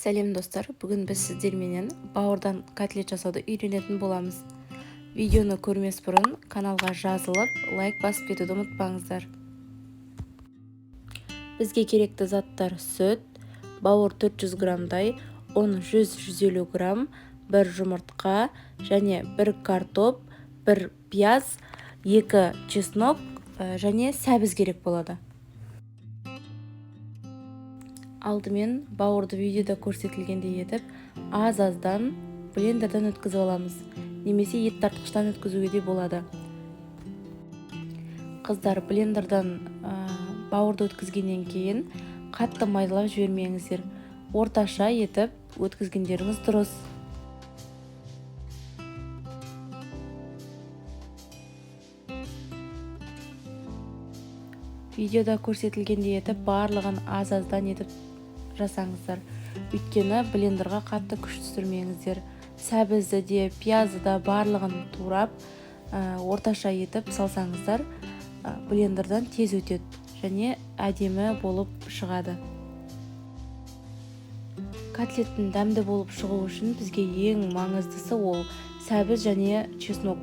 Сәлем достар, бүгін біз сіздерменен бауырдан котлет жасауды үйренетін боламыз. Видеоны көрмес бұрын каналға жазылып, лайк басып кетуді ұмытпаңыздар. Бізге керекті заттар: сүт, бауыр 400 граммдай, ұн 100-150 грамм, бір жұмыртқа және бір картоп, бір пияз, 2 чеснок және сәбіз керек болады. Алдымен бауырды видеода көрсетілгендей етіп, аз-аздан блендерден өткізіп аламыз, немесе ет тартқыштан өткізуге де болады. Қыздар, блендерден бауырды өткізгеннен кейін қатты майдалап жібермеңіздер. Орташа етіп өткізгендеріңіз дұрыс. Видеода көрсетілгендей етіп, барлығын аз-аздан етіп жасаңыздар. Өйткені блендерға қатты күш түсірмеңіздер. Сәбізді де, пиязды да барлығын турап, орташа етіп салсаңыздар, блендерден тез өтеді және әдемі болып шығады. Котлеттің дәмді болып шығу үшін бізге ең маңыздысы ол сәбіз және чеснок.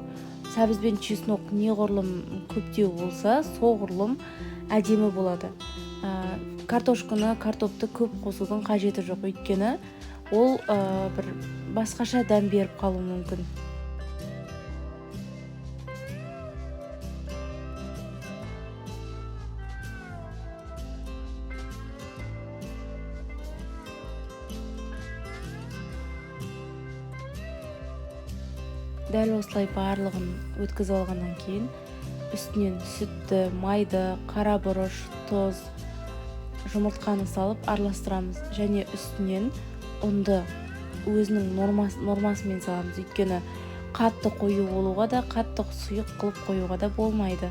Сәбіз бен чеснок неғұрлым көптеу болса, соғұрлым әдемі болады. Картошканы, картопты көп қосудың қажеті жоқ, өйткені ол бір басқаша дәм беріп қалуы мүмкін. Дәл осылай барлығын өткізіп алғаннан кейін үстінен сүтті, майды, қара бұрыш, тұз, жұмыртқаны салып араластырамыз және үстінен ұнды өзінің нормасымен саламыз. Өйткені қатты қою болуға да, қатты сұйық қылып қоюға да болмайды.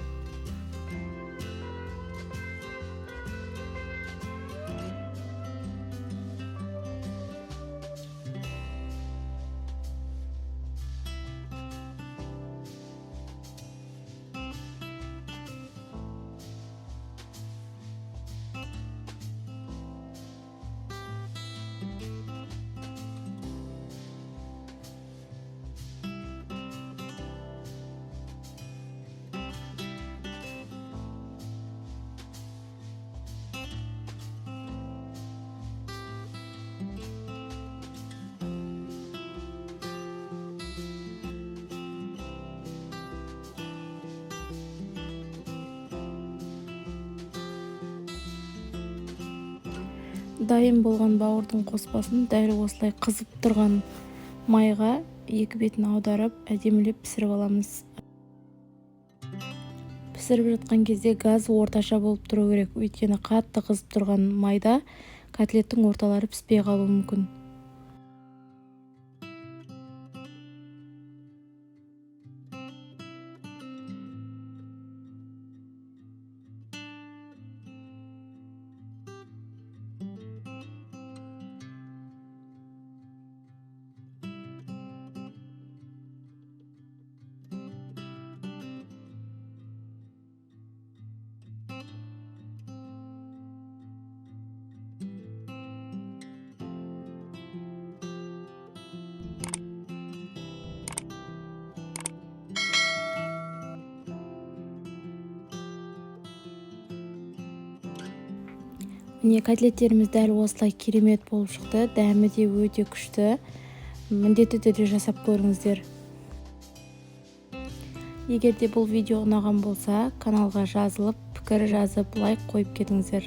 Дайын болған бауырдың қоспасын дәл осылай қызып тұрған майға екі бетін аударып, әдемілеп пісіріп аламыз. Пісіріп жатқан кезде газ орташа болып тұру керек, өйткені қатты қызып тұрған майда котлеттің орталары піспей қалуы мүмкін. Міне, котлеттеріміз дәл осылай керемет болып шықты. Дәмі де өте күшті. Міндетті түрде жасап көріңіздер. Егер де бұл видео ұнаған болса, каналға жазылып, пікір жазып, лайк қойып кетіңіздер.